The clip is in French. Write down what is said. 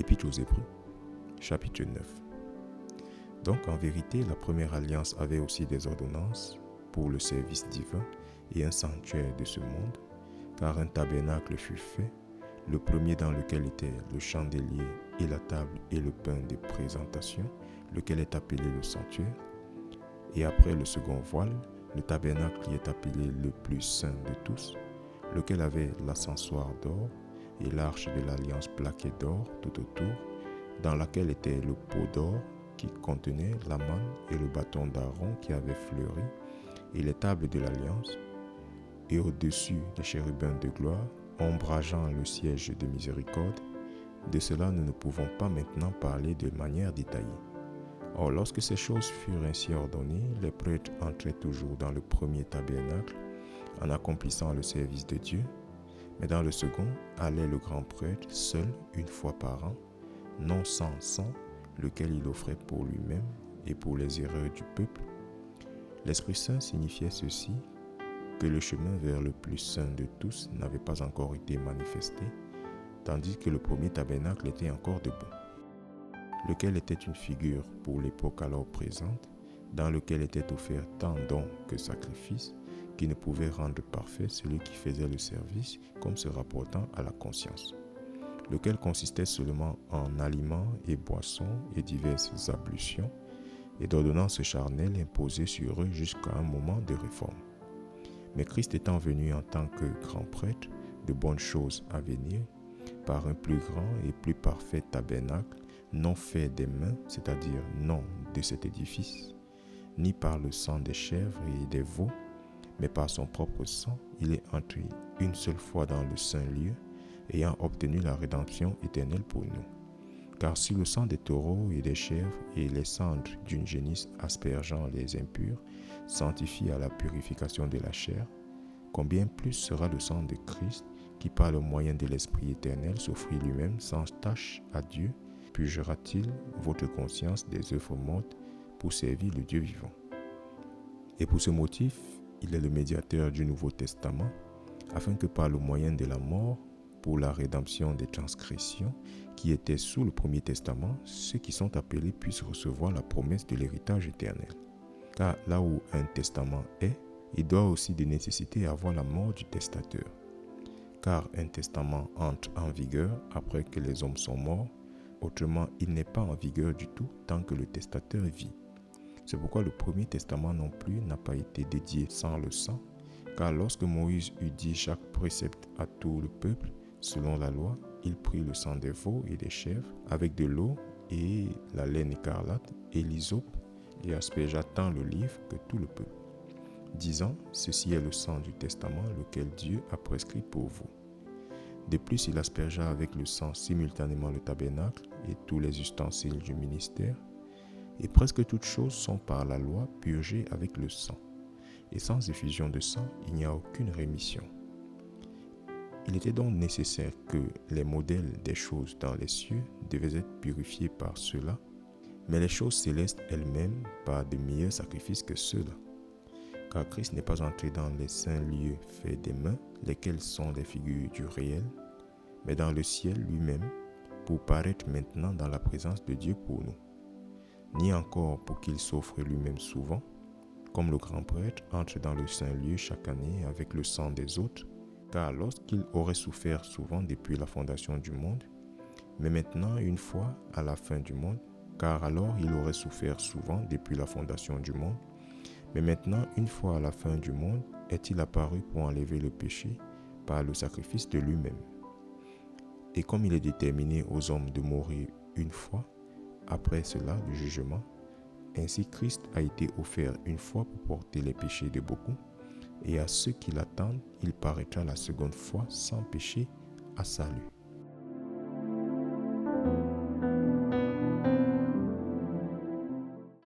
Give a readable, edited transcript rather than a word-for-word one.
Épître aux Hébreux, chapitre 9. Donc en vérité, la première alliance avait aussi des ordonnances pour le service divin et un sanctuaire de ce monde, car un tabernacle fut fait, le premier dans lequel était le chandelier et la table et le pain de présentation, lequel est appelé le sanctuaire, et après le second voile, le tabernacle qui est appelé le plus saint de tous, lequel avait l'ascensoir d'or et l'arche de l'alliance plaquée d'or tout autour, dans laquelle était le pot d'or qui contenait la manne et le bâton d'Aaron qui avait fleuri, et les tables de l'alliance, et au-dessus des chérubins de gloire, ombrageant le siège de miséricorde. De cela nous ne pouvons pas maintenant parler de manière détaillée. Or, lorsque ces choses furent ainsi ordonnées, les prêtres entraient toujours dans le premier tabernacle en accomplissant le service de Dieu, mais dans le second allait le grand prêtre seul une fois par an, non sans sang, lequel il offrait pour lui-même et pour les erreurs du peuple. L'Esprit Saint signifiait ceci, que le chemin vers le plus saint de tous n'avait pas encore été manifesté, tandis que le premier tabernacle était encore debout, lequel était une figure pour l'époque alors présente, dans lequel était offert tant dons que sacrifices, qui ne pouvaient rendre parfait celui qui faisait le service, comme se rapportant à la conscience, lequel consistait seulement en aliments et boissons et diverses ablutions, et d'ordonnances charnelles imposées sur eux jusqu'à un moment de réforme. Mais Christ étant venu en tant que grand prêtre de bonnes choses à venir, par un plus grand et plus parfait tabernacle, non fait des mains, c'est-à-dire non de cet édifice, ni par le sang des chèvres et des veaux, mais par son propre sang, il est entré une seule fois dans le saint lieu, ayant obtenu la rédemption éternelle pour nous. Car si le sang des taureaux et des chèvres et les cendres d'une génisse aspergeant les impurs sanctifient à la purification de la chair, combien plus sera le sang de Christ, qui par le moyen de l'Esprit éternel s'offrit lui-même sans tache à Dieu, purgera-t-il votre conscience des œuvres mortes pour servir le Dieu vivant. Et pour ce motif, il est le médiateur du Nouveau Testament, afin que par le moyen de la mort, pour la rédemption des transgressions qui étaient sous le premier testament, ceux qui sont appelés puissent recevoir la promesse de l'héritage éternel. Car là où un testament est, il doit aussi de nécessité avoir la mort du testateur. Car un testament entre en vigueur après que les hommes sont morts, autrement il n'est pas en vigueur du tout tant que le testateur vit. C'est pourquoi le premier testament non plus n'a pas été dédié sans le sang, car lorsque Moïse eut dit chaque précepte à tout le peuple, selon la loi, il prit le sang des veaux et des chèvres avec de l'eau et la laine écarlate et l'hysope et aspergea tant le livre que tout le peuple, disant, ceci est le sang du testament lequel Dieu a prescrit pour vous. De plus, il aspergea avec le sang simultanément le tabernacle et tous les ustensiles du ministère, et presque toutes choses sont par la loi purgées avec le sang, et sans effusion de sang, il n'y a aucune rémission. Il était donc nécessaire que les modèles des choses dans les cieux devaient être purifiés par ceux-là, mais les choses célestes elles-mêmes par de meilleurs sacrifices que ceux-là. Car Christ n'est pas entré dans les saints lieux faits des mains, lesquels sont les figures du réel, mais dans le ciel lui-même, pour paraître maintenant dans la présence de Dieu pour nous. Ni encore pour qu'il s'offre lui-même souvent, comme le grand prêtre entre dans le saint lieu chaque année avec le sang des autres, car lorsqu'il aurait souffert souvent depuis la fondation du monde, mais maintenant une fois à la fin du monde, car alors il aurait souffert souvent depuis la fondation du monde, mais maintenant une fois à la fin du monde, est-il apparu pour enlever le péché par le sacrifice de lui-même. Et comme il est déterminé aux hommes de mourir une fois, après cela le jugement, ainsi Christ a été offert une fois pour porter les péchés de beaucoup, et à ceux qui l'attendent, il paraîtra la seconde fois sans péché à salut.